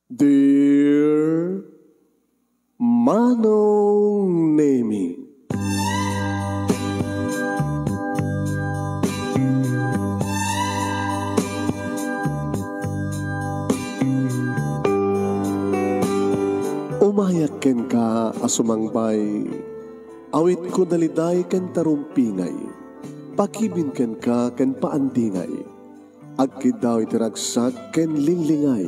Dear Manong Nemi, umayak ken ka asumangbay, awit ko daliday ken tarumpingay, pakibin ken ka ken paandingay, agkid daw itiragsak ken linglingay.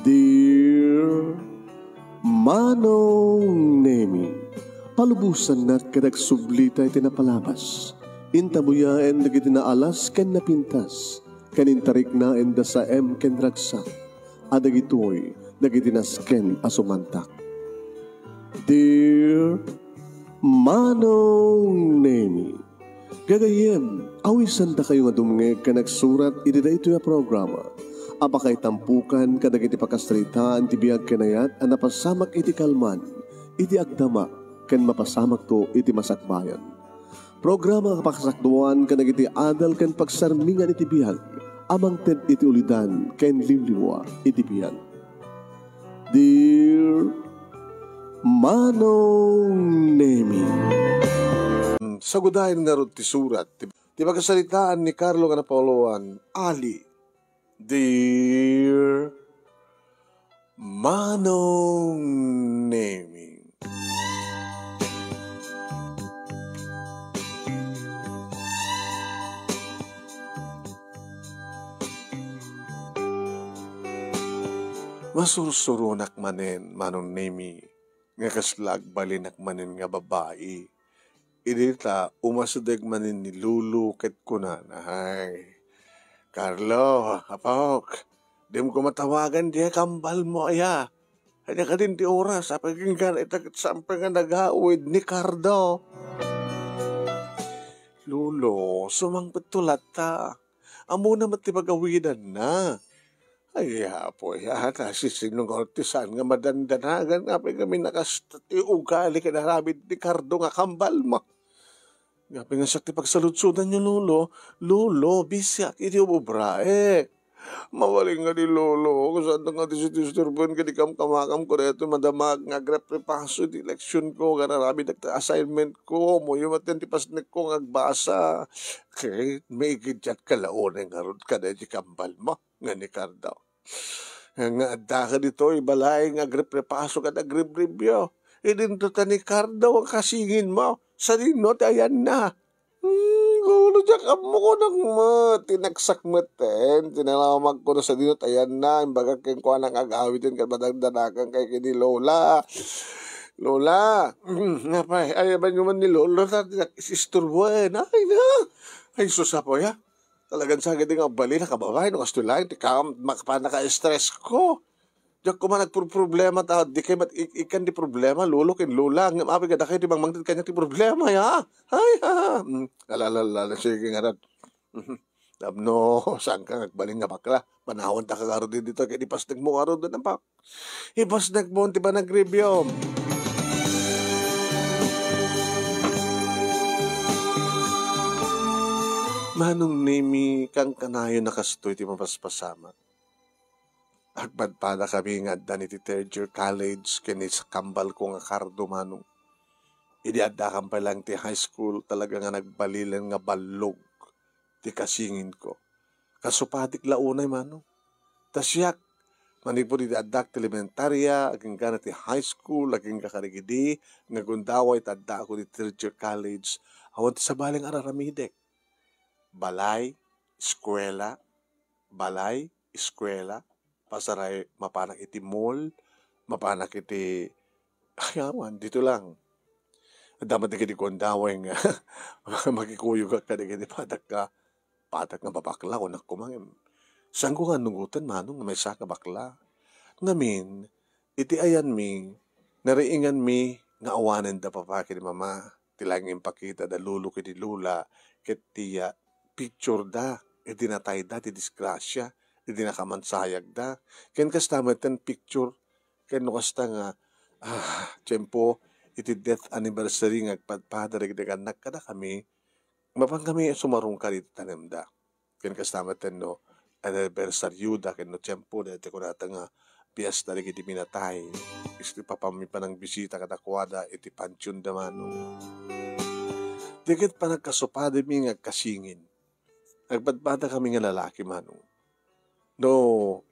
Dear Manong Nemi, palubusan na kadag sublita iti napalabas, intabuyaen dagiti naalas ken napintas, kanintarik na enda sa ken ragsak, adagitoy dagiti nasken asumantak. Dear Manong Nemi, gagayem, awisan da kayo nga dumngeg ka nagsurat iti da ito ya programa. Apakay tampukan kadag iti pakastritaan ti biyag kanayat ang napasamak iti kalman, iti agdama, ken mapasamak to iti masakbayan. Programa kapakasakduan kadag iti adal ken pagsarmingan iti biyag, amang ted iti ulidan ken liwliwa iti biyag. Dear Manong Nemi, sagudahin nga ron ti surat, ti pagkasalitaan ni Carlo nga Napauloan, Ali. Dear Manong Nemi, masursurunak manen, Manong Nemi, nga kaslag balinak manen nga babae. Idita umasudeg manen ni Lulu ket kunan. Ay, Carlo, apok, di mo ko matawagan di kambal mo aya. Kanya ka din ti oras, apaging ka itakit sampai nga nag-awid ni Cardo. Lulo, sumang betulat ta. Amo na matipagawidan na. Ay, po, yata, si sinong ortisan nga madandanagan, apay kami nakastati ugali ka narabid ni Cardo nga kambal mo. Ngapi nga sakti pagsaludsudan nyo, Lolo, bisyak, iti ububrae. Mawaling nga di Lolo, kung saan nga disturban ka di kamakam ko na ito madamag nga agreprepaso di leksyon ko, gararabi nagta assignment ko, mo yung matentipas na ko ngagbasa. Kaya may gidjat kalaon nga ron ka na di kambal mo, nga ni Cardo. Nga adda ka dito, ibalay nga agreprepaso ka na agrebribyo. Idinto ta ni Cardo ang kasingin mo. Sa dinot, ayan na. Gulo dyan ka mo ko ng tinagsak maten. Tinalawag ko na sa dinot, ayan na. Imbaga keng kuha ng agawitin ka madagdanakan kay kini Lola. Lola, nga pa, ayaban nyo man ni Lola, isisturbuan. Ay na. Ay, susapo ya. Talagang sa ganda nga bali na kababay, no kastulain, naka-stress ko. Diyak ko man nagproblema ta, di kayo ikan di problema, Lolo ken Lola, ng mapi kada kayo di bang mangtid kanya di problema, ya. Ay, ha. Alalala, sige nga rin. No, saan ka nagbaling nga bakla? Panahon ta kagaro din dito, kaya di pas nagmo karo doon ang pak. Ipas nagmo, di ba nag-review? Manong Nemi, kang kanayo nakastoy ti mapaspasamat. Agpadpada kami nga adda ni ti third year college kini sa kambal ko nga Cardo manong. Idi adda kam pa lang ti high school talaga nga nagbalilan nga balog ti kasingin ko. Kasupatik launay manong. Tasyak manipo di adda ti elementarya aging gana ti high school aging kakarigidi nga gundaway tadda ako ti third year college awan ti sabaling araramidek. Balay, eskwela, pasaray mapanak iti mall, mapanak iti ayawan, dito lang. Dapat na kiti kondaway nga makikuyo ka kadigiti patak nga babakla o nakumangin. Saan ko nga nungutan manong nga may saka bakla? Ngamin, iti ayan mi, nariingan mi nga awanan da papaki ni mama, tilangin pakita da Lulu kiti Lula, ket tiya picture da, iti natay da, ti disgrasya, iti nakamansayag da. Ken kastamat ten picture, ken no kasta nga, tiyempo, iti death anniversary nga agpadpadarig anak kada kami, mapang kami sumarong ka dito tanem da. Ken kastamat ten no, anniversary da, ken no tiyempo, dati ko nata nga, Piyesta da iti pinatay. Isti papami pa ng bisita kadakwada iti pansyon da manong. Digit pa nagkasupado mi nga kasingin. Nagbadbada kami nga lalaki manong. No,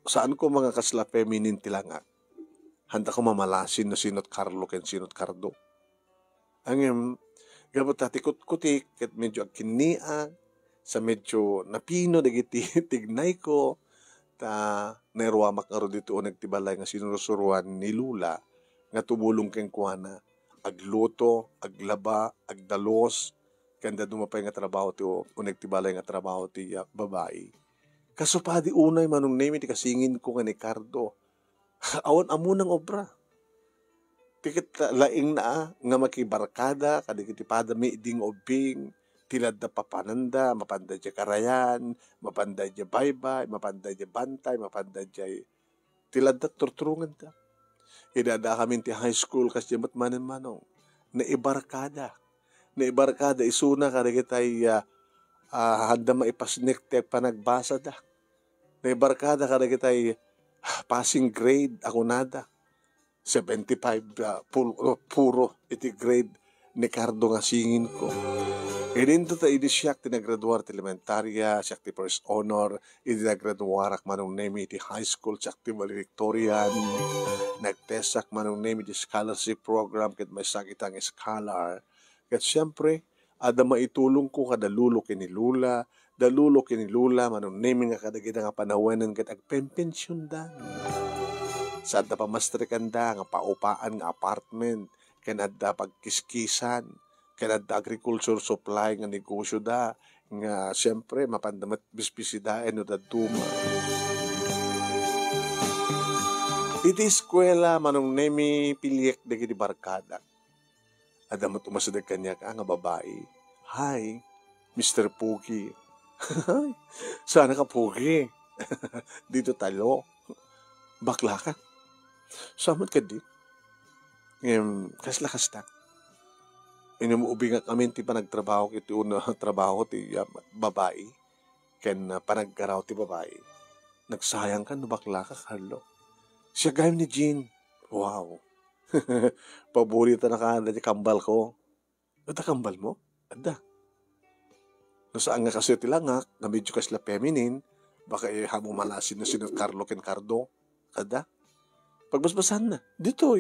saan ko mga kasla feminine tilanga? Handa ko mamalasin na sinot Carlo ken sinot Cardo. Ang gabot tati kutik ket medyo agkinia sa medyo napino dagiti tignay ko ta nerwamak nga ro dito nagtibalay nga sinurusuruan ni Lula nga tumulong ken kuana agluto, aglaba, agdalos kanda dumapay nga trabaho ti nagtibalay nga trabaho ti babae. Kasupadi unay manong name ti kasingin ko nga ni Cardo. Awan amo ng obra. Tikit laing na nga makibarkada kadagiti padami ding obing tilad na papananda, mapanda dya karayan, mapanda dya baybay, mapanda dya bantay, mapanda dya tilad na turturungan ta. Idada kami ti high school kasi jamat manan manong na ibarkada. Na ibarkada isuna kadagitay handa maipasnik ti panagbasa da. Na ibarkada kadagitay passing grade ako nada. 75 puro iti grade ni Cardo nga singin ko. Idinto ta idi siyak tinagraduar ti elementarya, siyak ti first honor, idi nagraduarak manong name iti high school, siyak ti valedictorian, nagtesak manong name iti scholarship program, ket may sakitang scholar. Ket siyempre, ada maitulong ko kadalulo kinilula, dalulo kinilula, manong name nga kadagita nga panawanan ket agpempensyon dan. Sa adda pamastrikan da, nga paupaan nga apartment, ken adda pagkiskisan, ken adda agriculture supply nga negosyo da, nga siyempre mapandamat bispisidaen no da duma. Iti eskwela manong nemi piliyek dagiti barkada. Adda mo tumasadag kanya ka nga babae. Hi, Mr. Pugi. Sana ka Pugi. Dito talo. Bakla ka. Samot ka di. Kasla-kas ta. Inumuubi nga kami ti panagtrabaho iti una trabaho ti babae. Ken panagkaraw ti babae. Nagsayang ka no bakla ka, Carlo. Siya gayam ni Jean. Wow. Paborito na ka na ti kambal ko. Ada kambal mo? Ada. No saan nga kasi tilangak na medyo kasla feminine, baka hamong malasin na sinot Carlo ken Cardo. Ada. Pagbasbasan na. Dito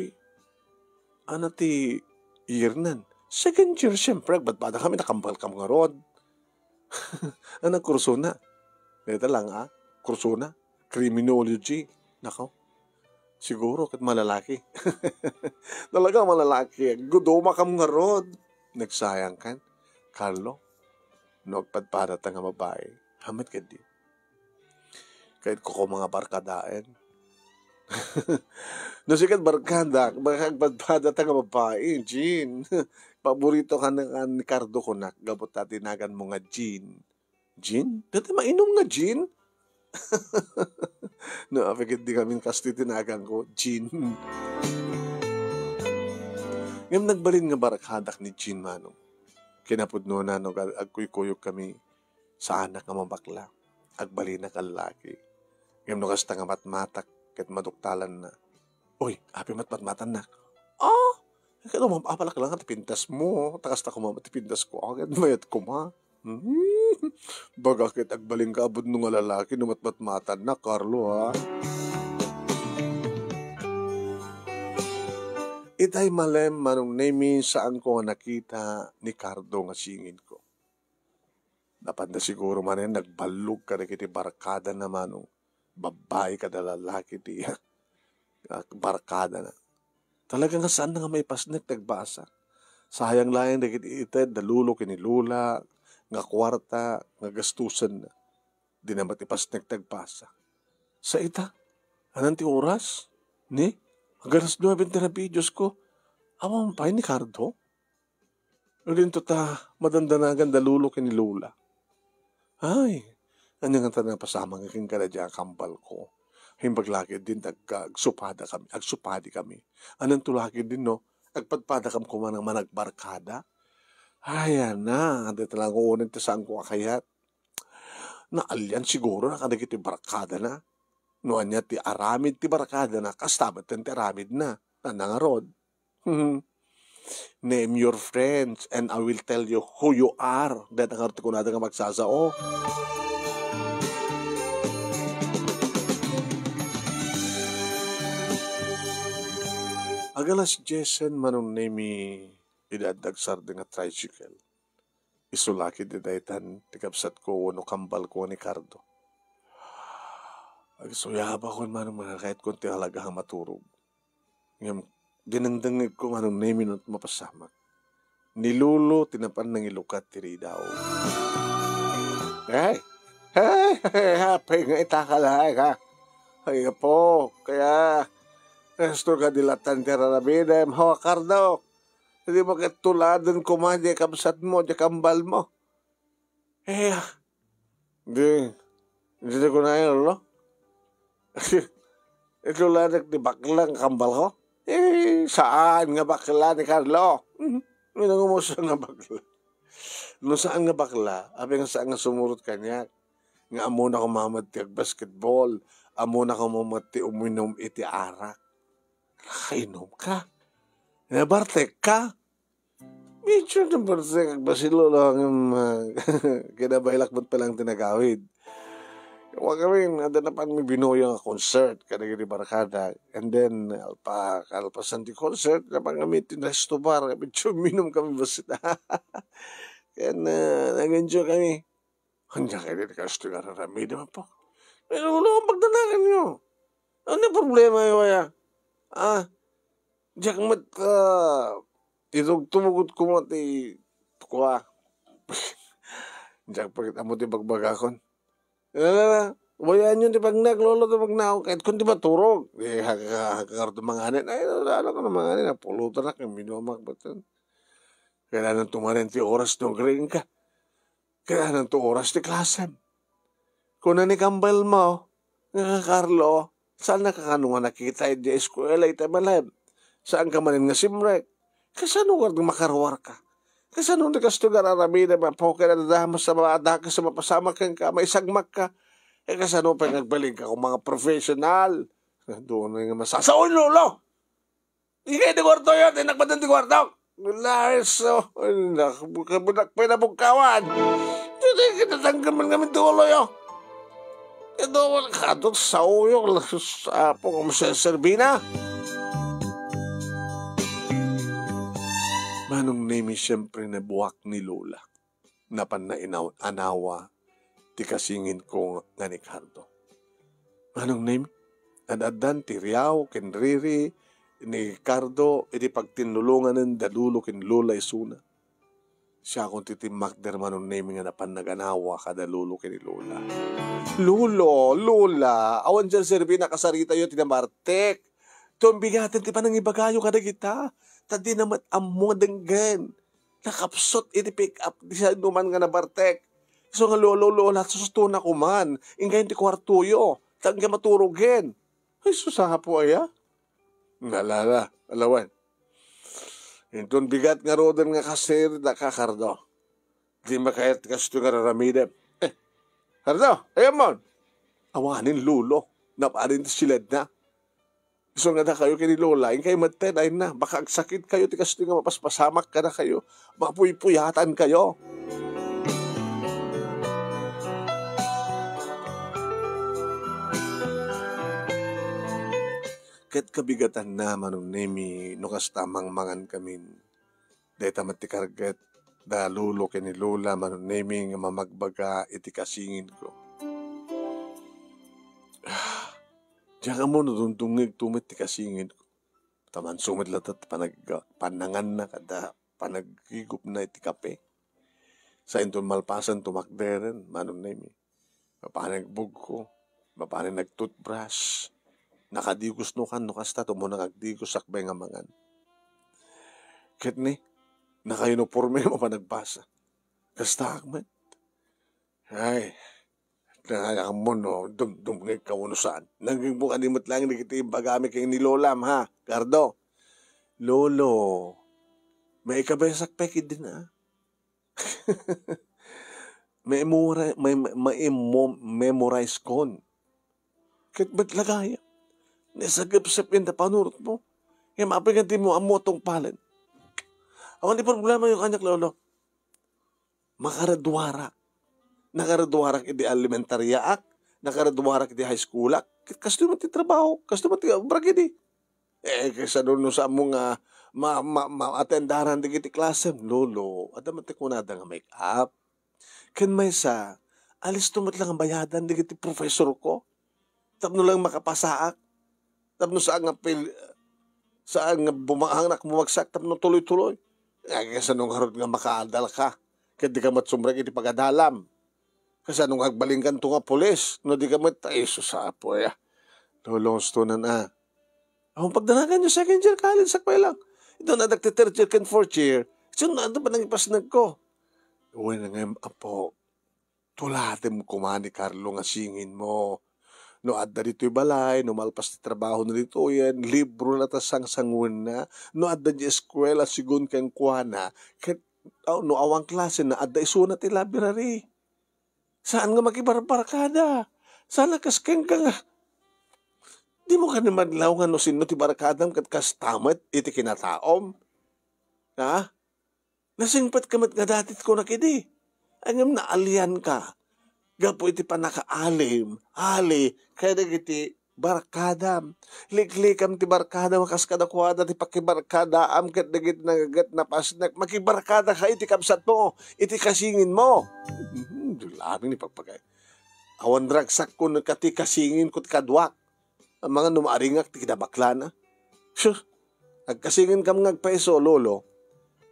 Ano ti year nan? Second year, siyempre. Ba't kami nakambal ka mga rod? Anong kurso na? Dito lang kurso na. Criminology. Nako. Siguro kat malalaki. Talaga malalaki. Gudoma ka mga rod. Nagsayang kan. Carlo. Nagpadpadat nga babae. Hamad ka di. Kahit ko mga barkadaen. No sikat barkada, magkagpadpada ta nga babae, Jean. Paborito ka na ni Cardo ko na, gabot ta tinagan mo nga Jean. Jean? Dati mainom nga Jean? No, apikit di kami kasti tinagan ko, Jean. Ngayon nagbalin nga barkadak ni Jean manong. Kinapudno na no, agkuy-kuyog kami sa anak nga mabakla. Agbalin na kalaki. Ngayon no kasta nga matmatak, ket maduktalan na. Uy, api matmatan na. Kaya mapapalak lang at pintas mo. Takas na kumamat pintas ko. Agad mayat ko ma. Baga kit agbaling ka abod nung lalaki numatmatan na, Carlo ha. Itay malem manong name saan ko nakita ni Cardo nga singin ko. Napanda siguro man yan, nagbalog ka na kiti barkada na manong. Babae ka na lalaki ti barkada na. Talaga nga saan na nga may pasnek nagbasa. Sayang lang na ited, dalulo kinilula, nga kwarta, nga gastusan na. Di naman ipasnek nagbasa. Sa ita, anong ti oras? Ni? Hanggang 9 na videos ko. Awang pa ni Cardo? Ulit to ta, madandanagan dalulo kinilula. Ay, ano nga tanang pasama nga king karadya kambal ko. Himbaglaki din agsupadi kami. Anong tulaki din no? Agpadpada kam kumanang managbarkada. Ayan na, hindi talagang unin ta saan ko akayat. Naalyan siguro nakadagiti barkada na. Noan niya ti aramid ti barkada na kastabat ti aramid na nangarod. Name your friends and I will tell you who you are. Dahil ang arti ko na nga magsasao. Agalas Jason manong name idadagsar nga tricycle. Isulaki di daytan tikapsat ko wano kambal ko ni Cardo. Agsuyaba ko manong mga kahit kunti halagahang maturog. Ngayon, dinangdangig ko manong name at mapasamak. Nilulo tinapan ng ilukat tiri daw. Hey! Happy nga itakalahay ka. Ay po, kaya resto ka dilatan terarabida, hawa Cardo. Hindi mo katuladan kumadya kamsat mo, di kambal mo. Hindi ko na yun, no? Ituladan ni baklang kambal ko? Saan nga bakla ni Carlo? Minangumusa nga bakla. No saan nga bakla, abi nga saan nga sumurot kanya, nga amo na kumamati ag basketball, amo na kumamati uminom iti arak. Nakainom ka? Nabartek ka? Medyo na bartek ag basilo lang kinabailak ba't palang tinagawid. Huwag kami, ada na pan may binuyo nga concert, kanagiri barkada. And then, kalpasan di concert, na pangamitin resto bar, medyo minom kami basit. Kaya nag-enjoy kami. Hanya kayo din kasto nga rarami naman po. Pero ulo ang pagdanakan nyo. Ano problema yun kaya? Diyak mat, itugtumugot ko mo ti tukwa. Diyak pagkita mo ti bagbagakon. Bayan yun ti pagnak, lolo ti pagnak, kahit kung ti maturog. Hakakarto manganin. Ay, ano ka na manganin, pulutan na kang minuamak batan. Kailangan tumarin ti oras ng green ka. Kailangan to oras ti klasen. Kung nanikambal mo, nga Carlo, saan nakakanungan nakita di eskwela ita malab? Saan ka manin nga simrek? Kasano ka makarwar ka? Kasano na kasto gararami na mapoke na dadamas sa mga adaka sa mapasama kang ka, may sagmak ka? Kasano pa nagbaling ka kung mga professional? Doon na nga masasaon, lolo! Ikay di kwarto yun, nagbadan di kwarto! Gulayas, kabunak pa na bugkawan! Hindi kita tanggaman kami tulo yun! Ito, kadot sa uyok, sa po kung masaserbina. Manong name siyempre na buwak ni Lola. Napan na anawa, ti kasingin ko nga ni Cardo. Manong name? Adadan ti Riao, ken Riri, ni Cardo, iti pagtinulungan ng dadulo ken Lola isuna. Siya kung titimak der manong name nga napan naganawa kada lulo ken ni Lola. Lola, awan dyan serbi nakasarita yun tinamartek. Tumbigatan ti panangibagayo kada kita. Tadi naman amo denggan. Nakapsot iti pick up di sa duman nga nabartek. So nga lolo-lola susustuna ko man. Ingay ti kwartuyo. Tag nga maturugin. Ay susaha po aya. Nalala, alawan. Intun bigat nga rodan nga kasir da ka Cardo. Di makayat kasto nga raramidem. Cardo, ayan mo. Awanin lulo. Naparin ti silad na. So nga na kayo kini Lola, yung kayo magtenay na, baka sakit kayo, tikas nga mapaspasamak ka na kayo, mapuy-puyatan kayo. Kahit kabigatan na manong nemi, nukas tamang mangan kamin, dahil tamat ti karget, da lulo kini Lola, manong nemi, nga mamagbaga, iti kasingin ko. Diyan ka mo nadundungig tumit ti kasingin ko. Taman sumit latat panangan na kada panagigop na iti kape. Sa inton malpasan tumakderen, manong nemi. Mapanagbog ko, mapanag nagtoothbrush. Nakadigos no kan, no kasta, tumunang agdigos sakbay nga mangan. Kit ni, naka-uniforme mo pa nagbasa. Kasta akman. Ay, mo no, dumngay ka no saan. Naging buka nimot lang nagitiim bagami kayo ni Lolam ha, Cardo. Lolo, may ikabayasak pekid din ha. May memorize kon. Kahit ba't lagaya? Nasagap-sapin na panurot mo. Kaya mapaganti mo amo tong palan. Awan di problema yung kanyak lolo. Makaradwara. Nakaraduwarak iti elementarya ak. Nakaraduwarak iti high school ak. Kasto mo ti trabaho. Kasto mo ti bragidi. Kaysa doon sa among ma-attendaran di iti klase. Lolo, adamat ti kunada nga make up. Kan may sa, alis tumot lang ang bayadan di iti professor ko. Tapno lang makapasaak. Tapno saan nga bumangak bumagsak. Tapno tuloy-tuloy. Kaysa nung harot nga makaadal ka. Kaya di ka matsumbrag iti pagadalam. Kasi nung agbaling ka nga polis. No di ka mataiso sa apo ya. Lolo, gusto na. Ang pagdanagan yung second year college sakpay lang. Ito na nagti third year and fourth year. So na ba nang ipasnag ko? Uy na ngayon, apo. Tulatin mo kumani, Carlo, nga singin mo. No adda dito'y balay, no malpas ti trabaho na dito yan, libro na tasang sangun na, no adda di eskwela sigun kang kuana, no awang klase na adda isuna ti library. Saan nga makibarbarakada? Sana kaskeng ka nga. Di mo ka naman law nga no sino ti barakadam kat kastamat iti kinataom. Ha? Nasingpat kamat nga datit ko nakidi. Angam na alian ka. Gapo iti panakaalim, kaya iti barkadam. Liklikam ti barkadam, makas kadakwada ti pakibarkadaam, kat dagit nagagat na pasnak, makibarkada ka iti kapsat mo, iti kasingin mo. Dulaming ni pagpagay. Awan dragsak ko na kati kasingin ko ti kadwak. Ang mga numaringak ti kinabakla na. Sure, agkasingin kam ngagpaiso, lolo,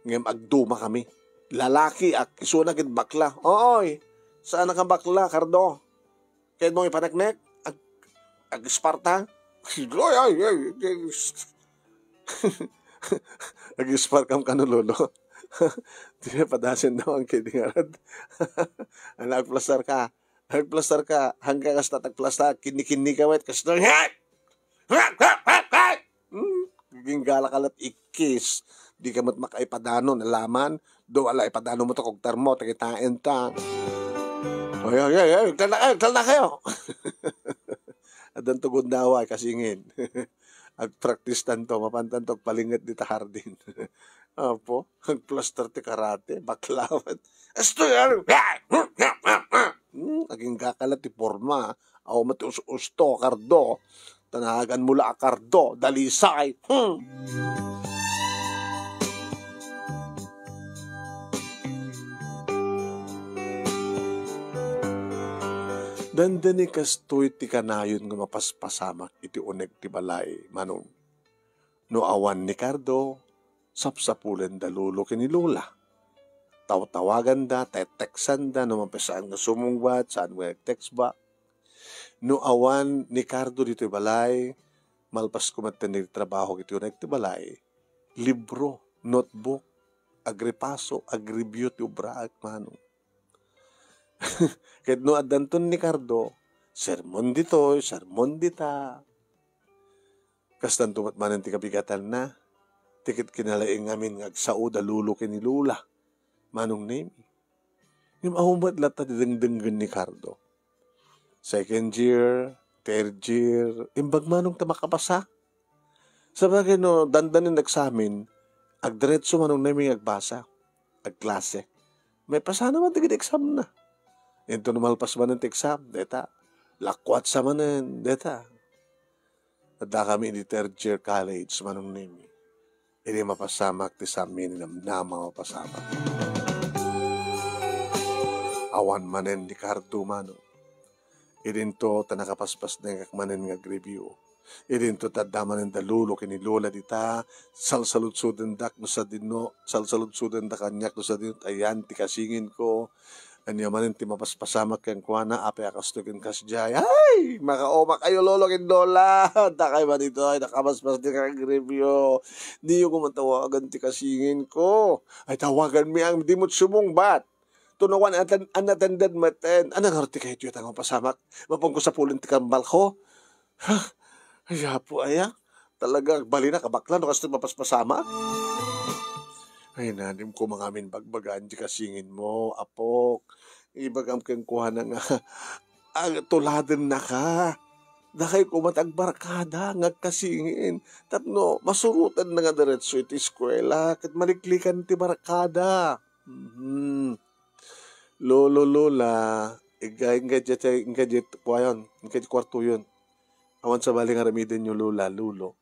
ngayam agduma kami. Lalaki ak isunagit bakla. Oy, saan kang bakla, Cardo? Kaya mong ipanaknek? Ag-Sparta? Ag-Sparta ka no, lolo. Di na padasin daw ang kidingarad. Nagplastar ka. Hanggang kas tatagplastar, kini-kini ka wet. Kas doon, giging galakalat ikis. Di ka mat makaipadano, nalaman. Do wala ipadano mo to kogtar mo, takitain ta. Ay, tal na kayo. Adan tugod na away, kasingin. Ag-practice tanto, mapantan to, palingat di tahardin. Apo, ag-plaster ti karate, baklawat. Esto yan! Aging kakalat ti forma. Aw mati usto, Cardo. Tanahagan mula Cardo, dalisay. Dandani kastoy ti kanayon nga mapaspasamak iti uneg ti balay, manong. No awan ni Cardo, sapsapulen da lulo kini Lula. Tawagan da, teteksan da, no mapasaan nga sumungbat, saan nga text ba. No awan ni Cardo dito balay, malpas kumatan ni trabaho iti uneg ti balay, libro, notebook, agripaso, agribyo ti ubraak, manong. Kahit no adanton ni Cardo, sermon dito, sermon dita. Kastan tumat manan ti kabigatan na, tikit kinalaing amin ngagsauda lulo kini Lula. Manong name. Yung ahumat lata didengdengen ni Cardo. Second year, third year, imbag manong tamakapasa. Sabagay no, dandanin nagsamin, agdiretso manong name agbasa, agklase. May pasa naman tigit exam na. Ito numalpas man ng exam, deta. Lakwat sa manan, deta. Adda kami in the third year college, manong nimi. Hindi mapasamak ti samin na mapasamak. Awan manen ni Cardo manong. Idinto tanakapaspas na kakmanen nga review. Idinto taddaman ng dalulo kini Lola dita, salsaludsudan dak no sa dino, salsaludsudan da kanyak no sa dino, ayan ti kasingin ko. Anya manin ti mapaspasamak kang kuana, ape akastukin kasjay. Ay! Makaoma kayo lolo kin Lola. Takay ba dito ay nakapaspas di kang review. Di yung kumatawagan ti kasingin ko. Ay tawagan mi ang dimot sumungbat. Tunawan anatandad maten. Anang harti kayo tiyo tangang pasamak. Mapong ko sa pulin ti kambal ko. Ay po aya. Talagang bali na kabaklan no kasi mapaspasamak. Ay, nanim ko mga amin bagbagaan di kasingin mo, apok. Ibagam kang kuha na nga, tuladan na ka. Dakay ko matagbarkada, ngagkasingin. Tapno, masurutan na nga diretso iti eskwela, kat maliklikan ti barkada. Lolo, lola, inggadjet, kuwayon, inggadjet kwarto yun. Awan sa baling aramidin nyo, lola, lulo.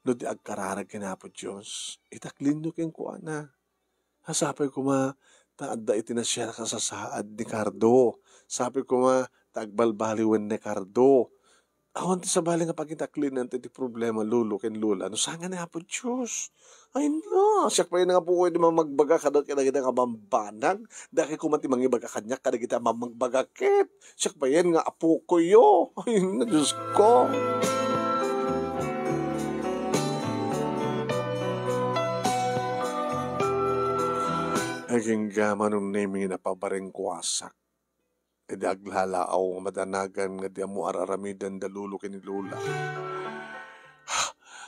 No di agkararag kinapo Diyos, itaklin nyo ken kuana. Hasapay ko taadda iti nasya ka sa saad ni Cardo. Sabi ko taagbalbaliwen ni Cardo. Awan ti sa bali nga pagitaklin nanti ti problema lulo ken lula. No sanga na po Diyos. Ay no, siya pa yun nga po di mamagbaga kada kita kabambanag. Dahil kumati mangibaga kanya kada kita mamagbagakit. Siya pa yun nga apo ko yo. Ay na Diyos ko. Aging gaman nung naming na pabareng kuwasak. E di aglalaaw nga madanagan nga di mo araramidan da lulo kini Lula.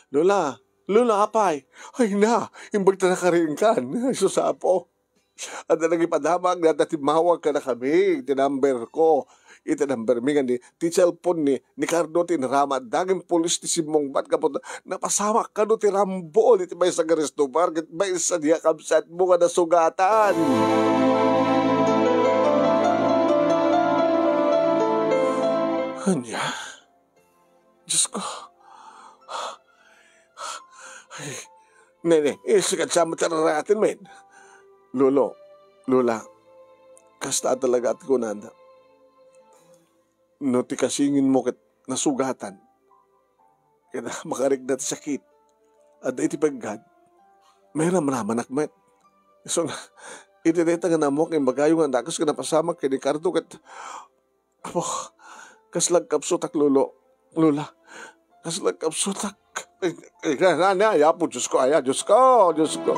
Lola, Lola apay. Ay na, imbag ta nakaringkan. Ay susapo. At na nagipadamag na tatimawag ka na kami. Tinamber ko. Itinamber mi nga ti cellphone ni Cardo tinrama. Daging polis ti Simong Bat kapot napasamak ka no ti Rambo. Iti may sa Garisto Bar. Iti may sa diya kamsat mo nga nasugatan. Kanya? Diyos ko. Ay, nene, isikat sa matararatin, men. Lolo, Lola, kasta talaga at kunanda. No, ti kasingin mo kat nasugatan. Kaya makarig na ti sakit. At iti paggad, may ramraman akmet. So, itideta nga na mo kay magayo nga nakos ka napasamak kay ni Cardo kat apo, kaslag kapsutak lolo. Lola, kaslag kapsutak. Ay, po, Diyos ko, Diyos ko, Diyos ko.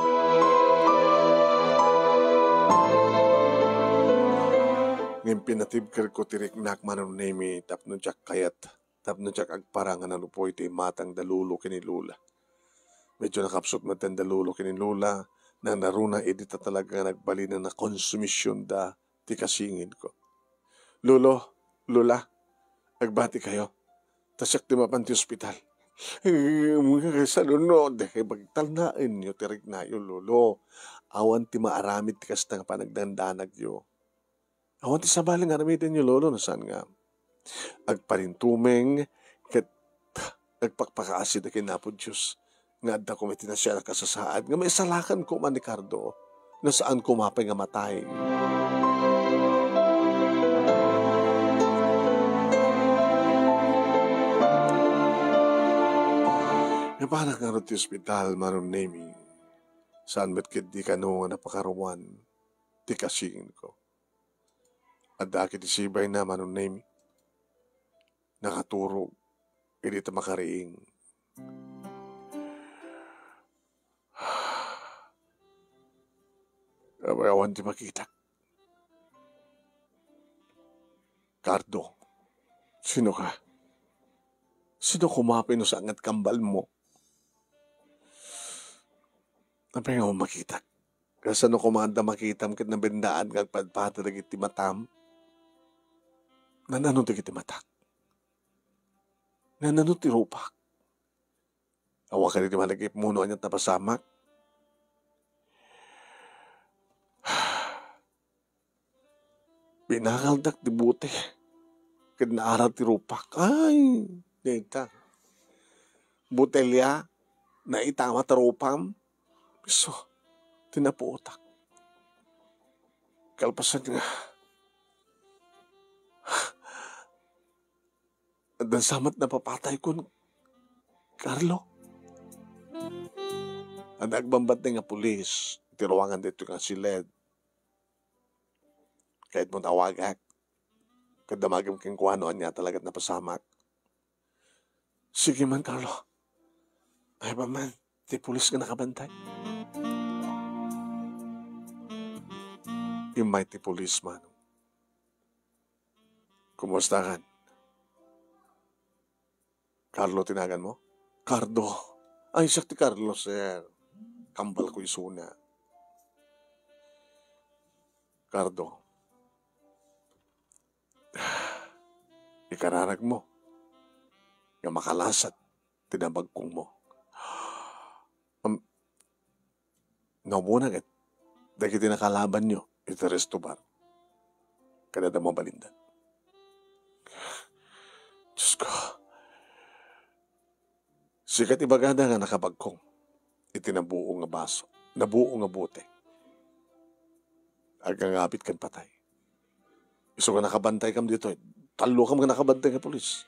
Ngayon pinatibkar ko tiriknak manong nemi tapno jak kayat, tapno jak agparangan na lupo iti matang dalulo kini Lula. Medyo nakapsot matan dalulo kini Lula na naruna edita talaga nagbalina na konsumisyon da ti kasingin ko. Lula, agbati kayo. Tasyak ti mapan ti ospital. Sa lunod, kay bagtalnain nyo tirik na yun, Lolo. Awan ti maaramid ti kasta nga panagdandanag yo. Awan ti sabaling aramitin nyo, Lolo, nasaan nga? Agparintumeng, kat agpakpakaasid na kinapod Diyos. Nga adda ko may tinasya na kasasaad. Nga may salakan ko man ni Cardo, na saan kumapay nga matay. Nga parang nga ti ospital, maron nemi, saan ba't di ka no nga napakaruan, ti kasingin ko. At daki ti sibay na manon nemi, nakaturog, hindi ta makariing. Awan ti makita. Cardo, sino ka? Sino kumapin no sa angat kambal mo? Napay nga makita. Kasi no kumanda makitam kit na bendaan kag padpata dagiti matam. Nanano dagiti matak. Nanano ti rupak. Awa ka diti malagip muno anyat napasamak. Binakaldak di buti. Kad naaral ti rupak. Ay, dita. Butelya na itama ti rupam. So, tinaputak. Kalpasan nga. At samat na papatay ko, Carlo. At nagbambat na nga pulis. Tiruangan dito nga si Led. Kahit mo tawagak. Kadamagam kang kuhanoan niya talagat napasamak. Sige man, Carlo. Ay ba man, di pulis ka nakabantay. Yung mighty policeman. Kumusta kan? Carlo tinagan mo? Cardo. Ay, siya ti Carlo, sir. Kambal ko isuna. Cardo. Ikararag mo. nga makalasat tinabagkong mo. Nga muna kat, dahil tinakalaban nyo, ito restobar. Kadada mo balindan. Diyos ko. Sikat ibagada nga nakabagkong. Itinabuo nga baso. Nabuo nga bote. Agang ngapit kan patay. Iso ka nakabantay kam dito. Talo kam nga nakabantay nga polis.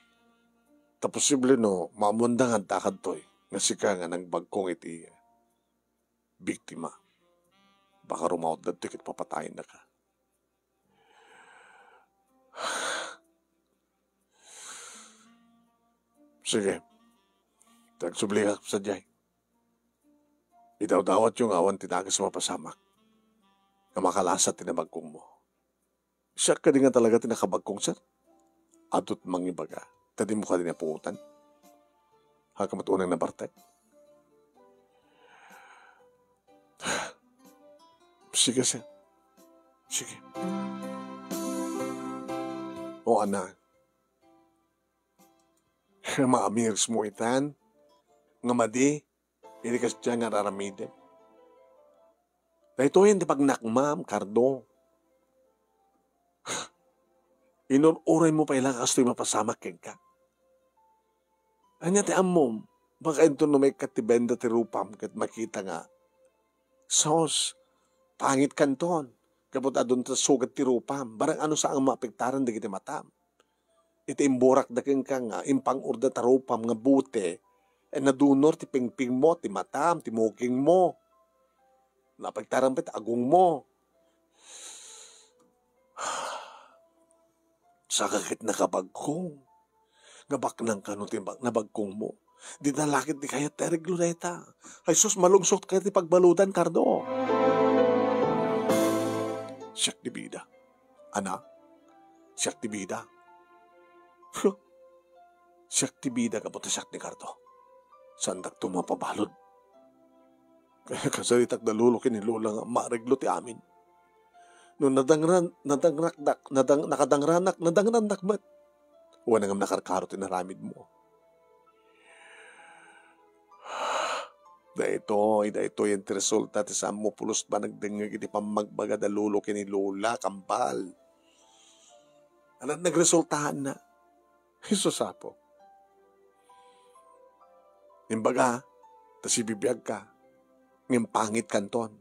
Tapos posible no, mamundangan takad to'y. Nga sika nga nagbagkong iti biktima. Baka rumaot na tikit papatayin na ka. Sige. Tagsubli ka sa jay. Idaw-dawat yung awan tinagas mapasamak. Nga makalasat tinabagkong mo. Siya ka din nga talaga tinakabagkong sir. Atot mangibaga. Tadi mo ka din napuutan. Hakamatuunang nabartay. Sige sir. Sige. O anak. Maamirs mo itan. Nga madi. Hindi ka siya nga raramide. Dahito yun di pag nakmam, Cardo. Inunuray mo pa ilang kastoy mapasamak keng ka. Anya ti amom. Baka ito no may katibenda ti rupam kat makita nga. Sos. Pangit kanton. Kapot adon ta sugat ti rupam. Barang ano sa ang mapiktaran di kiti matam. Iti imborak da keng ka nga. Impang urda ta rupam nga bute. Nadunor ti pingping mo, ti matam, ti muking mo. Napagtarang pet agong mo. Sa kakit nakabagkong. Ngabak nang kano ti nabagkong mo. Di nalakit di kaya terig luneta. Ay sus, malungsot kaya ti pagbaludan, Cardo. Siyak di bida. Ana, siyak di bida. Siyak di bida kapot siyak ni Cardo. Sandak tumapabalod. Kaya kasalitak na lulukin ni Lola nga mareglo ti amin. Nung nakadangrandak mat. Huwag nang nakarkaro tinaramid mo. Dahito yung resulta ti saan mo pulos ba nagdengag iti pamagbaga da lulukin ni Lola, kambal. Alam nagresultahan na. Isusapo. Imbaga, ta si bibiyag ka, ngem pangit kanton.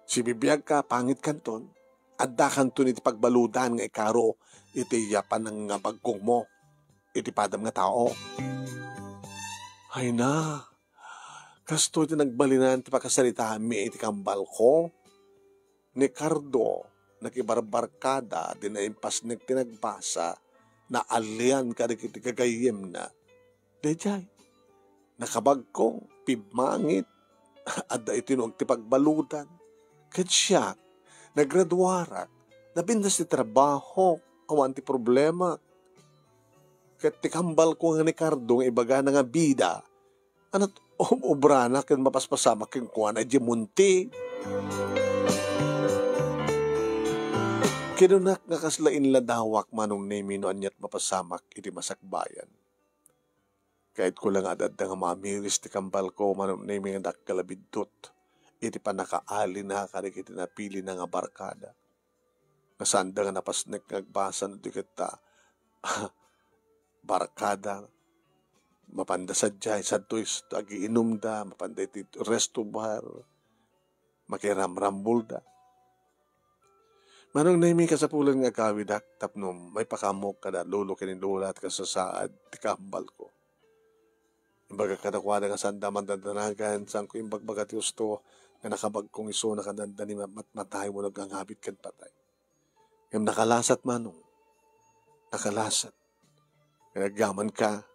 Si bibiyag ka, pangit kanton, adda kanton iti pagbaludan nga ikaro, iti yapan ng bagkong mo, iti padam nga tao. Ay na, kasto iti nagbalinan ti pakasalita mi iti kambal ko, ni Cardo, nakibarbarkada, di na impasnek tinagbasa, na alian ka iti kagayem na, dejay. Nakabagkong, pibmangit, at itinog ti pagbaludan. Kat siya, naggraduarak, nabindas ti trabaho, awan ti problema. Kat ti kambal ko nga ni Cardo, nga ibaga na nga bida, anat obra na, kat mapaspasama king kuwan ay munti. Kinunak nga kaslain ladawak manong nemino anyat mapasamak iti masakbayan. Kahit ko lang adad nga mamiris ti kambal ko manong naming nga kalabidtot. Iti pa nakaali na karik iti napili na nga barkada. Kasanda nga napasnek nagbasa na di kita barkada. Mapanda sa jay, sa tuis, agiinom da, mapanda iti resto bar, makiramrambol da. Manong naming kasapulan nga kawidak, tapnom, may pakamok kada lolo kininula at kasasaad ti kambal ko. Imbaga kadakwada nga sanda mandandanagan, sang ko imbagbaga ti usto, nga nakabagkong iso, nakadanda ni matmatay mo nagangabit kan patay. Ngam nakalasat manong, nakalasat. Naggaman ka,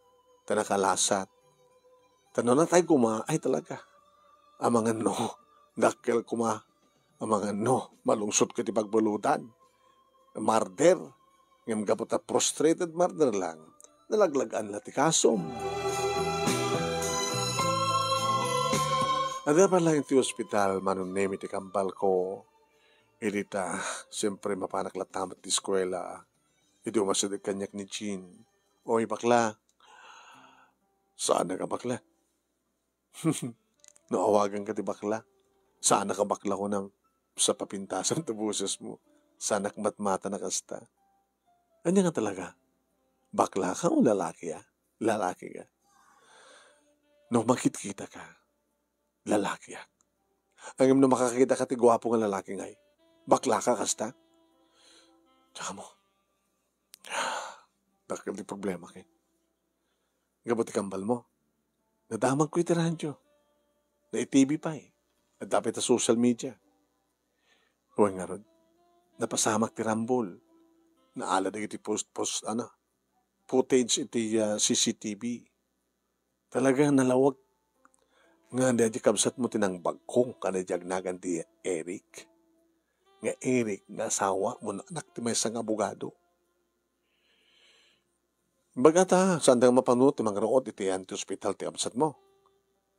ta nakalasat. Tano na tayo kuma, ay talaga. Amangan no, dakkel kuma, amangan no, malungsot ka ti pagbuludan. Marder, ngam gapot na prostrated marder lang, nalaglagan na ti kasom. Ada pa lang ti hospital, manong nemi ti kambal ko, ilita, siyempre mapanaklat tamat ti eskwela, ido masadag kanyak ni Jean. Oy, bakla, Saan na ka bakla? Naawagan ka ti bakla. Saan na ka bakla ko na sa papintasan ta buses mo. Sanak matmata na kasta. Anya nga talaga? Bakla ka o lalaki ah? Lalaki ka. No makikita ka, lalaki ah. Ang na makakita ka ti gwapo nga lalaki ngay. Bakla ka kasta. Tsaka mo. Bakit di problema kay? Gabuti kambal mo. Nadamag ko iti radyo. Na TV pa eh. At dapat sa social media. Huwag nga ron. Napasamak ti Rambol. Naala na iti footage iti CCTV. Talagang nalawag. Nga di kabsat mo tinang bagkong kanadiyagnagan ti Eric. Nga Eric, nga asawa mo na anak ti may isang abogado. Bagata, saan dang mapanood ti mangraot iti anti-hospital ti absat mo.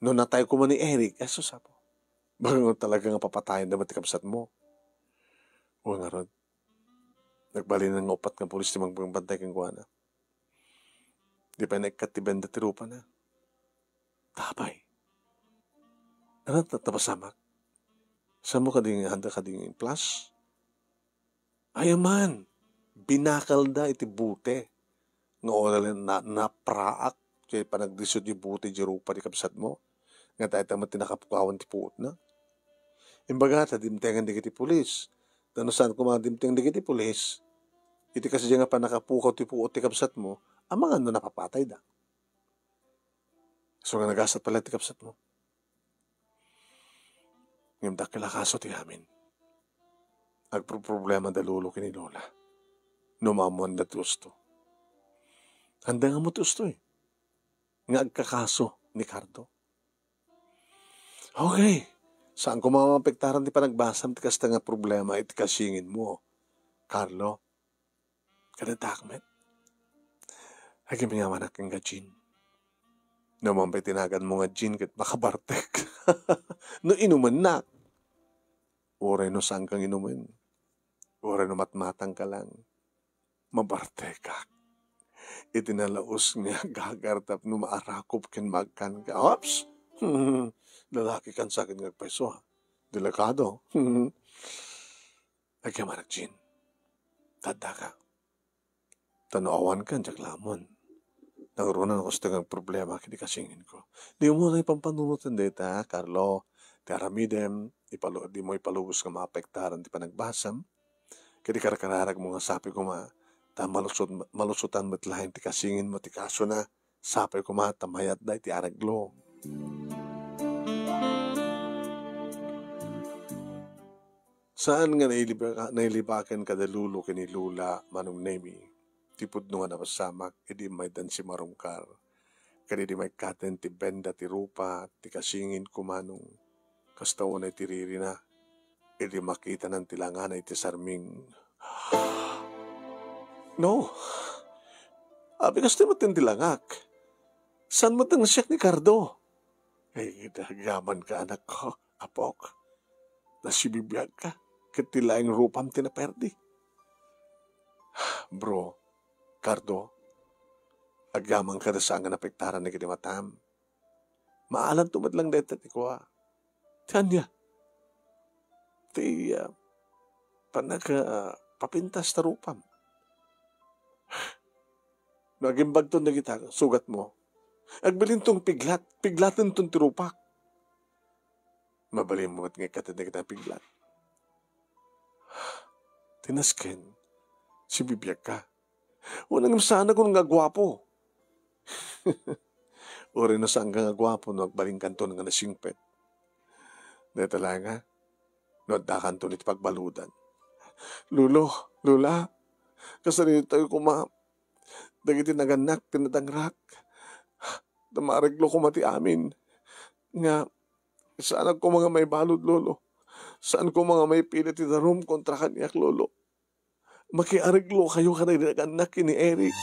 No natay ko man ni Eric, sapo. Bago talaga nga papatayan naman ti kabsat mo. O nga ron. Nagbali ng upat ng pulis ti magbantay kang guwana. Di pa nagkat ti benda ti rupa na. Tapay. Ano tatapasamak? Saan mo kading handa kading plus? Ayaman. Binakal da iti bute. Nga oral na napraak. Kaya panagdisod yung bute di rupa di kabsat mo. Nga tayo tamat tinakapukawan ti puot na. Imbaga, dimtengan di kiti pulis. Tano saan ko mga dimtengan di kiti pulis. Iti kasi nga pa nakapukaw ti puot ti kabsat mo. Ang mga ano napapatay da. So nga nagasat pala ti kabsat mo. Ngayon dakila kaso ti amin. Agproblema da lulo kini lola. Numamuan da tusto. Handa nga mo tusto eh. Nga agkakaso ni Cardo. Okay. Saan ko mamapektaran ti panagbasam ti kasta nga problema iti kasingin mo, Carlo? Kadatakmet. Hagi nga manak kang gajin. Naman pa'y tinagan mo nga gin kat makabartek. No inuman na. Oray no saan kang inuman. Oray no matmatang ka lang. Mabartek ka. Itinalaos nga gagartap no maarakop ken magkan ka. Ops! Lalaki kan sa akin ngagpaiso ha. Delikado. Hagi manak gin. Tadda ka. Tanawan ka, jaklamon. Nagrunan ako sa problema kiti kasingin ko. Di mo na ipampanunutan dita, Carlo. Ti aramidem, di mo ipalugos nga maapektaran ti panagbasam. Kiti karakararag mo nga sapi ko malusutan mo't lahin ti kasingin mo ti kaso na sapi ko tamayat da ti araglo. Saan nga nailibakan kadalulo kini Lula Manong Nemi? Tipod nung napasamak, edi may dan si marungkar. Kadi di may katen ti benda ti rupa, ti kasingin kumanong. Kastawan ay tiriri na, edi makita ng tilangan ay ti sarming. No, abi kasi mo tintilangak. San mo tang siyak ni Cardo? Ay, gaman ka anak ko, apok. Nasibibiyag ka, katilaing rupam tinaperdi. Bro, Cardo, agyaman ka na saan nga napektaran na kinimatam. Maalan tumad lang dito ti ko ah. Tanya, ti papintas na rupam. Nagimbag to na kita, sugat mo. Agbalin tong piglatin tong tirupak. Mabalin mo at nga katid na kita piglat. Tinasken, si bibiyag ka. Unang sana kung nga gwapo. Uri na saan ka nga gwapo no agbaling kanto nga nasingpet. Dahil talaga, no addakan to nito pagbaludan. Lula, kasarin tayo dagiti naganak, tinadangrak. Damareglo ko mati amin. Nga, saan ko mga may balod, lolo? Saan ko mga may pilit itarum kontra kanyak, lolo? Makiariglo kayo ka na naganak ni Eric.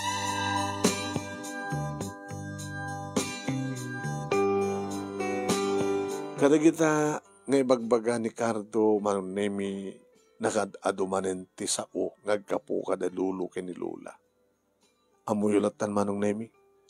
Kada kita nga ibagbaga ni Cardo Manong Nemi nakadadumanen ti sao ngagkapo kada lulo ken ni Lula. Amuyulatan Manong Nemi,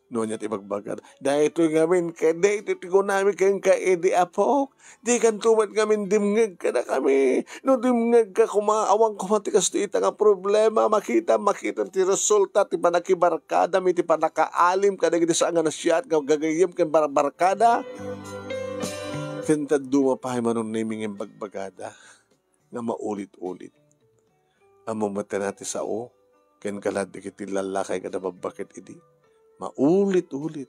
No niya ibagbagan. Dahil ito ngamin ka, dahil ito ko namin kayong kaedi apok. Di kan tumat ngamin dimngag ka na kami. No dimngag ka kumaawang kumatikas ti ita nga problema. Makita ti resulta, ti panakibarkada, ti panakaalim ka na giti sa nga nasyat, gagayim kan barkada. Kentad dumapahay manon naming yung bagbagada nga maulit-ulit. Amo mata natin sa o, ken kalad di kiti lalakay ka na babakit idi. Maulit-ulit.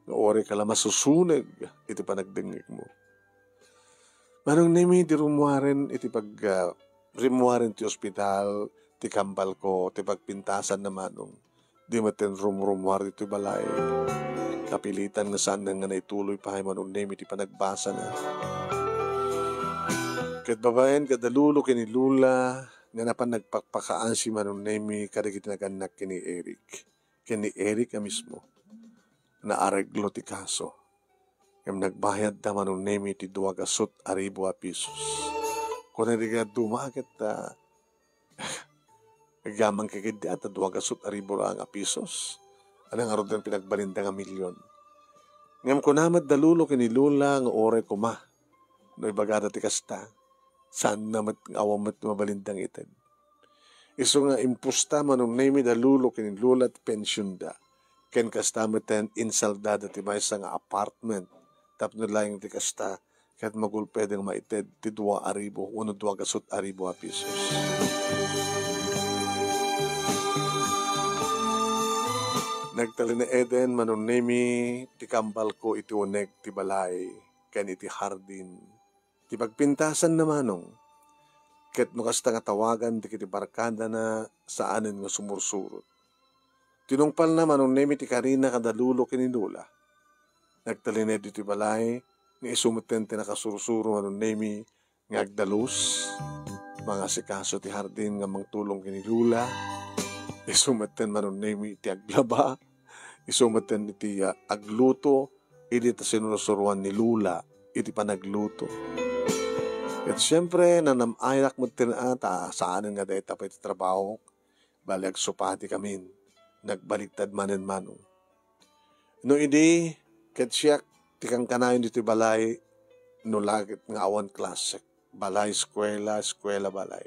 Nga ori ka lang masusunag, iti panagdingig mo. Manong nimi di rumuaren, iti rimuaren ti ospital, ti kambal ko, ti pagpintasan na manong. Di matin rumumuar iti balay. Kapilitan nga saan nga naituloy pa manong nimi, ti panagbasa na. Kat babaen, kadalulo kinilula, nga napan nagpakpakaan si manong nimi, kadagiti naganak kini Eric. Kini Eric ka mismo, na areglo ti kaso. Yung nagbayad na manong nemi ti 2,000 pesos. Kung hindi ka dumagat nagamang kagid at 2,000 pesos. Anong araw din pinagbalinda nga milyon. Ngam ko naman dalulo kinilula nga ore ko ma. No ibagada ti kasta. Saan naman awamat mabalindang itin. Iso nga impusta manong nemi dalulo kinilula at pensyon da. Ken kasta maten insaldada ti may nga apartment. Tapno lang ti kasta kat magulpedeng maited ti 2,000 uno 2,000 pesos. Nagtali na Eden manong nemi ti kambal ko iti uneg ti balay ken iti hardin. Ti pagpintasan na manong ket no kasta nga tawagan di kiti barkada na saanen nga sumursurot. Tinungpal na manong nemi ti Karina kadalulo kinilula. Nagtalined iti balay nga isumuten ti nakasursuro manong nemi nga agdalus mga sikaso ti hardin nga mangtulong kinilula. Isumeten manong nemi ti aglaba. Isumeten iti agluto iti ta sinusuruan ni Lula iti panagluto. At siyempre, nanamayak mo tinata, saan nga dahil tapay iti trabaho, balag supati kami, nagbaliktad manen manong. No idi, katsyak, tikang kanayon dito balay, no lagit nga awan klasik, balay, eskwela, balay.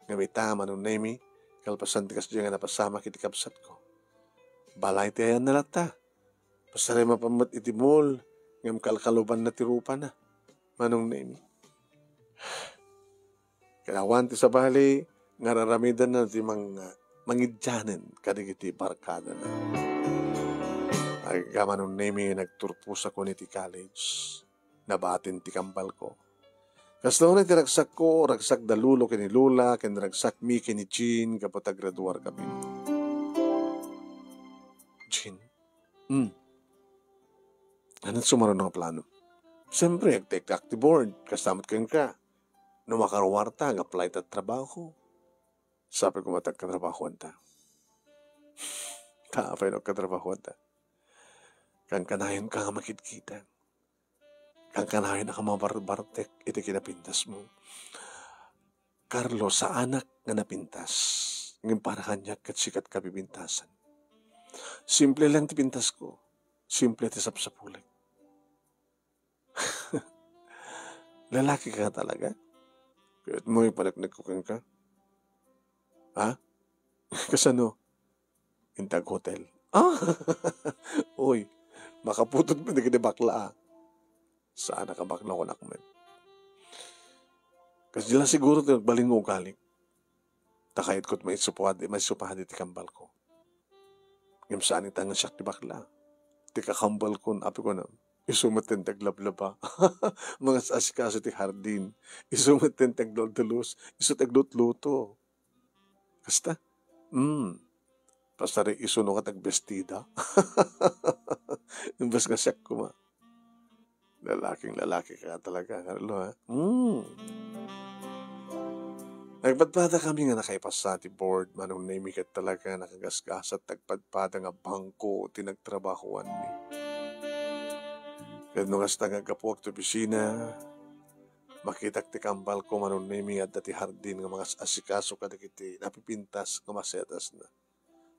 Ngamita, manong nemi, kalpasan tikas diya nga napasama kiti kapsat ko. Balay ti ayan nalata. Pasaray mapamat iti mall, ngam kalkaluban na tirupa na, manong nemi. Kalawan ti sa bali, nga raramidan na ti mangidyanen kadigiti barkada na. Ay gamanong nemi nagturpus ako ni ti college. Nabatin ti kambal ko. Kastaw na ti ragsak ko, ragsak dalulo kini Lula, ken ragsak mi kini Jean, kapag graduar kami. Jean? Anong sumaron ng plano? Siyempre, take active board, kasamot kang ka. No makaruwarta, ang-apply ta trabaho. Sabi ko matagkatrabaho ta. Kaapay no katrabaho ta. Kang kanayon ka nga makikita. Kang kanayon na ka mabarbartek, iti kinapintas mo. Carlo, sa anak nga napintas, ngin para kanya kat sikat kapipintasan. Simple lang ti pintas ko. Simple ti sapsapulag. Lalaki ka talaga? Kahit mo ipalag nagkukang ka? Ha? Kasano? Intag hotel. Ah! Uy, makaputot mo na bakla ah. Saan nakabakla ko nakman? Kasi dila siguro nagbaling mo galing. Takayit ko't may supahad iti kambal ko. Ngam saan itangan siya ti bakla. Ti kakambal ko, api ko na. Isumaten taglablaba. Mga asikaso ti hardin. Isumaten tagdoldalos. Isu taglutluto. Kasta? Pasari isuno ka tagbestida. Imbas nga siyak ko ma. Lalaking-lalaki ka talaga. Carlo ha? Nagpadpada kami nga nakaipas ti board. Manong naimikat talaga nakagasgas at nagpadpada nga bangko tinagtrabahuan mi. Kaya nung hasta nga kapuak to pisina, makitak ti kambal ko manong nami at dati hardin nga mga asikaso kadakiti napipintas nga masetas na.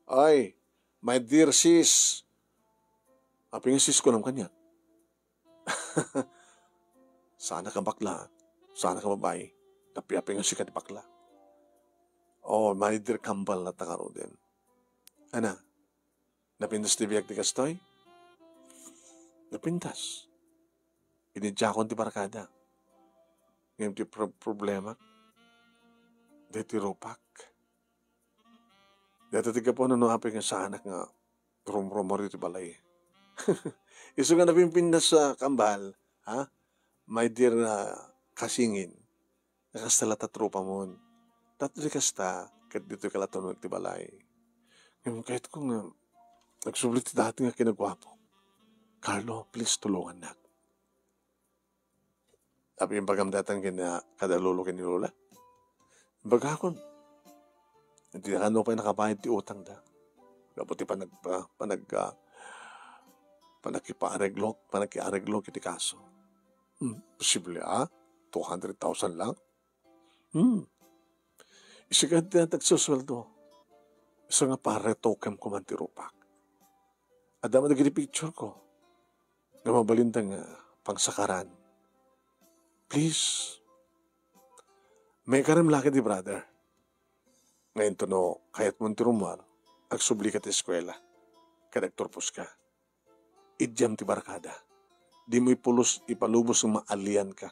Ay, my dear sis, Aping asis ko ng kanya. Sana ka bakla. Sana ka babae. Tapi-aping asis ka di bakla. Oh, my dear kambal na takaro din. Ana, napindas di biyak di kastoy? Napindas. Inidya ko di barkada. Ngayon di problema. Dito rupak. Dito tiga po na aping sa anak nga rum-rumor dito balay. Iso nga napimpindas sa kambal, ha? My dear kasingin, nakastala tatrupa mo. Tatli kasta, kahit dito kalatunog ti balay. Ngayon kahit kung nagsulit dati nga kinagwapo, Carlo, please tulungan na. Sabi yung pagamdatan kadalulo kinilula. Baga akon, hindi na pa yung nakabayad ti utang da. Kaputi panakipareglo kiti kaso. Posible 200,000 lang? Isigad na nagsusweldo. Isa nga para token ko man ti rupak. Adama na picture ko. Na mabalintang pangsakaran. Please. May karam laki di brother. Ngayon to no, kahit mo ti rumar, agsubli ka ti eskwela. Kadagtorpos ka. Idyam ti barkada. Di mo ipalubos ng maalian ka.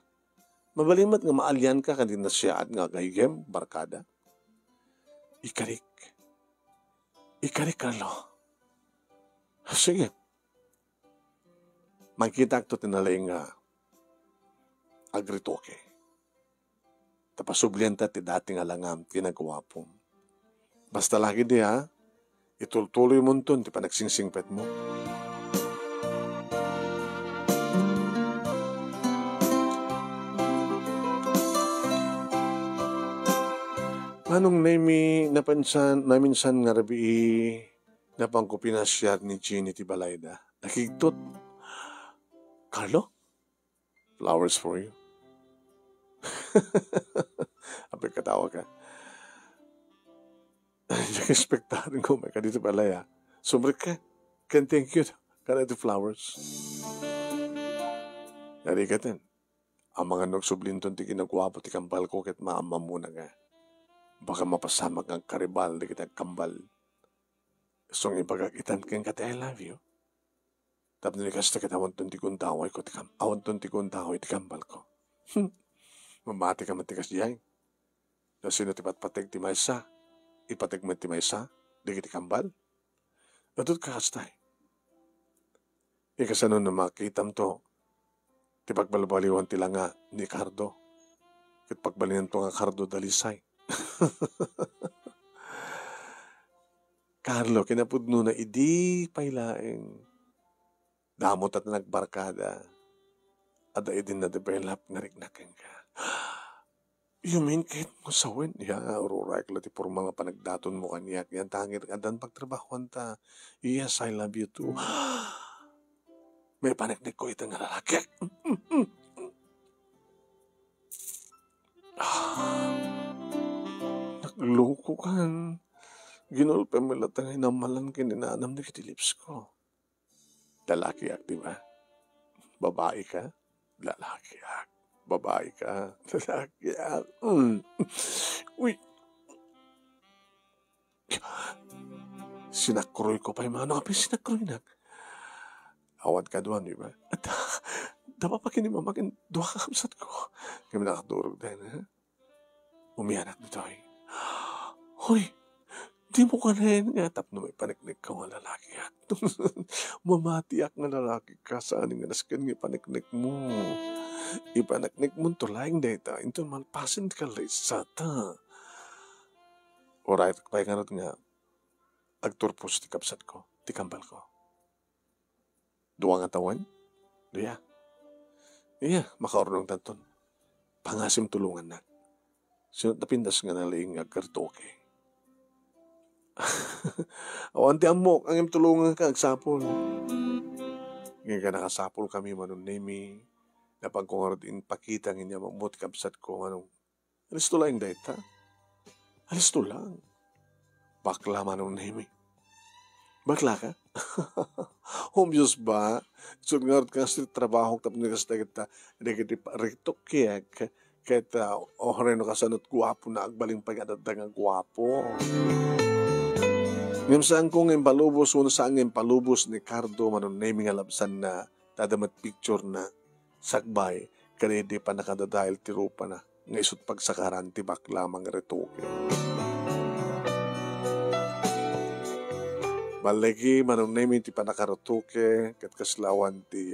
Mabalimat nga maalian ka, kandi na siya at nga gayem, barkada. Ikarik, Carlo. Sige. Makita ko tinalay nga agritoke. Tapasublihan ta ti dating alangam, tinagwapom. Basta lagi di itultuloy mo ton, ti panagsingsingpet mo. Anong naminsan nga rabi napangkupinasyar ni Ginny ti Balayda. Nakigtot, Carlo, flowers for you. Apay katawa ka. Yung expectarin ko, may ka dito balay Sumrit ka. Can thank you. Kana ti flowers. Nari ka din. Ang mga nagsublinton ti kinagwapo ti kambal ko ket maamam muna nga. Baka mapasamak ang karibal di kita kambal. Song ipagakitan kang kati I love you. Tapos nilikasta kita awan ton ti kuntaway ko ti kambal ko. Mamati ka matikas diyay. Na sino ti patpatig ti maysa. Ipatig mo ti maysa. Di kiti kambal. Natut kakastay. Ikasanon na makitam to. Ti pagbalbaliwan ti langa ni Cardo. Kit pagbalinan to nga Cardo dalisay. Carlo, kinapudno na idi pailaeng damot at nagbarkada at idin na develop nga riknakin ka. You mean kahit mo sawin? Aurora, ti por mga panagdaton mo kaniyak. Yan tangir ka dan pagtrabahuan ta. Yes, I love you too. May panagnig ko itang lalaki. Nagloko kan. Ginulpe mo latang hinamalan kininanam na kitilips ko. Lalaki ak, di ba? Babae ka? Lalaki ak. Babae ka? Lalaki ak. Uy! Sinakroy ko pa yung mga ano. Sinakroy na. Awad ka doon, di ba? At dapat pa kinimamakin doon kakamsat ko. Kami nakadurog din, ha? Umiyanak nito ay. Hoy! Di mo ka na yun nga. Tap na may paniknik ka nga lalaki at. Mamatiak nga lalaki ka. Saan nga naskan nga paniknik mo. Ipaniknik mo tulayang data. Ito malpasin ka lisa ta. Alright, kaya nga agturpos ti kapsat ko. Ti kambal ko. Duwa nga tawan? Iya. Iya, makaornong tanton. Pangasim tulungan na. So, napindas nga naling agkartoke. Awanti amok, ang tulungan ka, agsapol. Ngayon ka nakasapol kami, manong nemi, napagkungarodin, pakita nga niya, mamut kapsat ko, manong, alis to lang data. Alis to lang. Bakla manong nemi. Bakla ka? Home Diyos ba? So nga ka sa trabaho tapos nga sa kita dagiti rekto kaya kahit ohreno ka sanot guwapo na agbaling pagkadadag ang guwapo. Ngam saan kong impalubos uno sa ang impalubos ni Cardo manon naming alabsan na tadamat picture na sakbay kaya di pa nakadadahil tirupa na nga isut pagsakaran tibak lamang retoke. Malagi manong namin ti panakarotoke kat kaslawan ti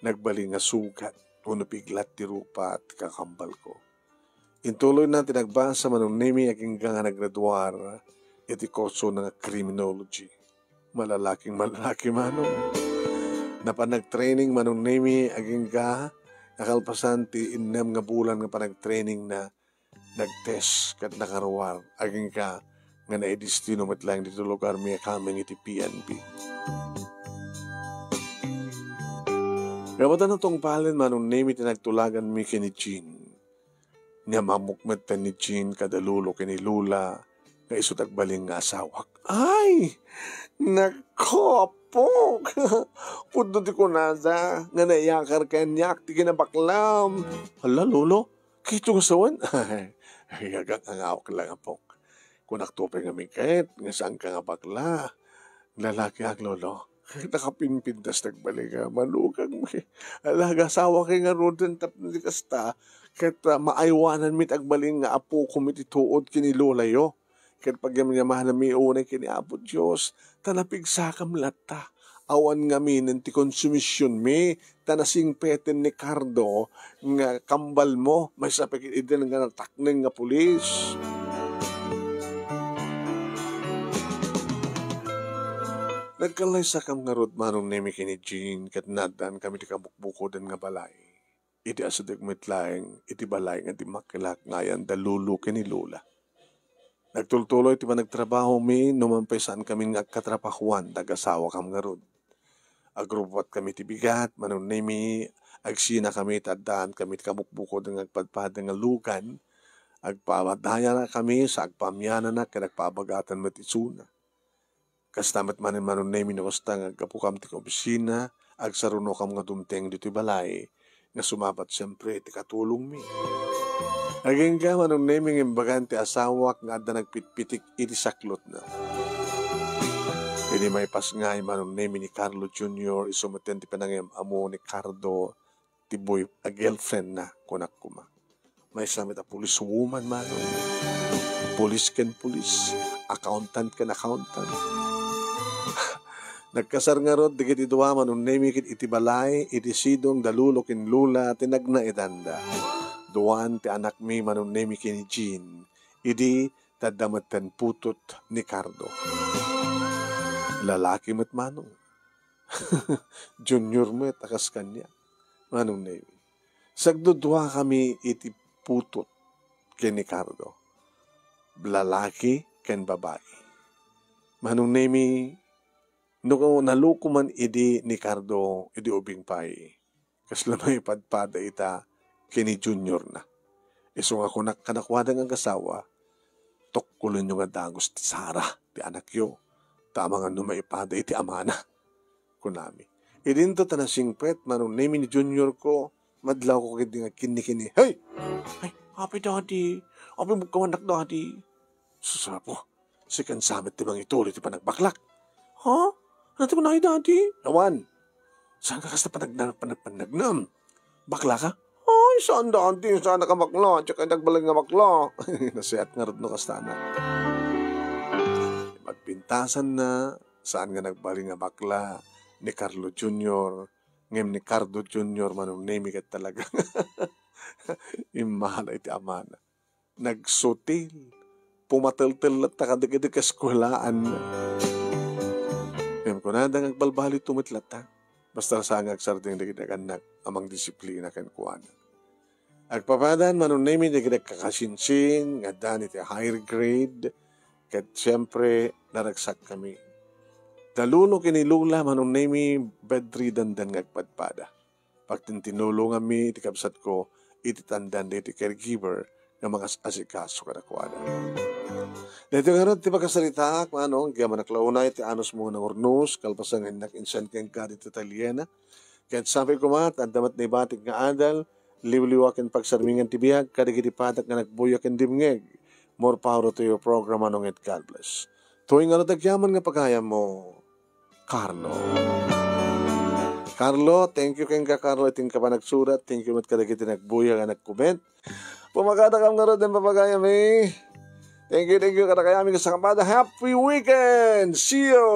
nagbaling nga sugat uno piglat ti rupa at kakambal ko. Intuloy na tinagbasa manong namin aking nga naggraduar iti kurso ng criminology. Malalaking manong. Napanag-training manong namin aking nga nakalpasan ti innem nga bulan nga panag-training na nag-test kat nakaruar aking nga nga naidistino matlang dito lugar miya kaming iti PNP. Gabatan na tong palen manong name iti nagtulagan mi kini Jean. Nga mamukmet ni Jean kadalulo kini Lula nga isutagbaling nga asawak. Ay! Nakopok! Pudo di ko nada nga naiyakar kanyak ti kinabaklam. Hala, lolo? Kito nga sawan? Ay, gagang ang awak lang apok. Kung naktupe nga mikit, nga saan ka nga bakla. Lalaki ang lolo. Nakapimpintas nagbalik ka. Malukag mo. Alaga, asawa kay nga rodan tapos di kasta. Kahit maaywanan mit agbaling nga apo kumit ituod kini lola yo. Kahit pagyamahan na mi unay kini apo Diyos. Tanapig sakam lata. Awan nga minin ti konsumisyon mi. Tanasing peten ni Cardo nga kambal mo. May sapik idin nga natakning nga pulis. Nagkalay sa kam nga rod manong nemi kini Jean kat nadan kami di kabukbukodan nga balay. Iti asadag mitlaeng iti balay nga di makilak ngayan dalulu kini Lola. Nagtultuloy ti pa nagtrabaho mi numampay saan kami nga katrapahuan dagasawa kam nga rod. Agrupot kami ti bigat manong nemi agsina kami tadaan kami ti kabukbukod nga agpadpad nga lugan. Agpamadaya na kami sa agpamyana na kanagpabagatan matisuna. Kastamat manin manon nemi nakostang agkapukam ti opisina, agsaruno kam nga dumteng dito'y balay, nga sumabat siyempre ti katulong mi. Aging ka manon nemi ng imbagan ti asawak nga adda nagpitpitik iti saklot na. Ini may pasngay manon nemi ni Carlo Jr. isumuten ti panangim amo ni Cardo ti boy a girlfriend na kunak kuma. May samit a police woman manon. Police ken police, accountant ken accountant. Nagkasar nga rod, digit ituwa manong nemikit iti balay, iti sidong dalulo kin Lula, tinagna itanda. Duwan ti anak mi manong nemikin ni Jean, idi tadamatan putot ni Cardo. Lalaki mat manong. Junior mo takas kanya. Manong nemi. Sagdudwa kami iti putot ken ni Cardo. Lalaki ken babae. Manong nemi, no naluko man idi ni Cardo, idi ubing pay. Kasla may padpada ita kini Junior na. Iso nga kunak kanakwadang ang kasawa, tukkulin nyo nga dagos ti Sara, ti anak yo. Tama nga numaipada iti amana. Kunami. Idinto tanasing pet, manong name ni Junior ko, madlaw ko kiti nga kini-kini. Hey! Ay, happy daddy. Happy magkawanak daddy. Susapo. Sikan samit ti bang ituloy ti panagbaklak. Ha? Ano mo na kayo dati? Nawan. Saan ka kasta panagnam? Bakla ka? Ay, saan dati? Saan ka bakla? Tsaka nagbalang nga bakla. Nasiyat nga rin no kasta na. Magpintasan na. Saan nga nagbaling nga bakla? Ni Carlo Jr. Ngayon ni Cardo Jr. manong name ka talaga. Imahala iti amana. Nagsutil. Pumatal-tal at takadagidig kaskwalaan na. Ngayon ko na dang agbalbali tumitlata. Basta sa ang agsarding nagidaganak amang disiplina kan kuwana. Agpapadan manon nami nagidag kakasinsin, nga dani ti higher grade, kat siyempre naragsak kami. Daluno kini Lula manon nami bedridden dan ngagpadpada. Pagtintinulo kami, iti kabsat ko, iti tandan iti caregiver, nga mga asikaso kada kuwana. Dito nga ron, ti pagkasalita, kung ano, kaya manaklaunay, ti anos mo ng ornos, kalpasan nga insan kang ka dito Italiana. Kahit sabi ko tandamat na ibatik nga adal, liwliwakin pagsarmingan ti biyag, kadigiti patak nga nagbuyak ang dimngeg. More power to your program, anong it, God bless. Tuwing nga natagyaman nga pagkaya mo, Carlo. Carlo, thank you kang ka, Carlo, iting ka pa nagsurat, thank you mat kadigiti nagbuyak nga nagkomment. Pumagada kam nga ron din papagaya mi. Thank you, kada kaya aming kasakampada. Happy weekend! See you!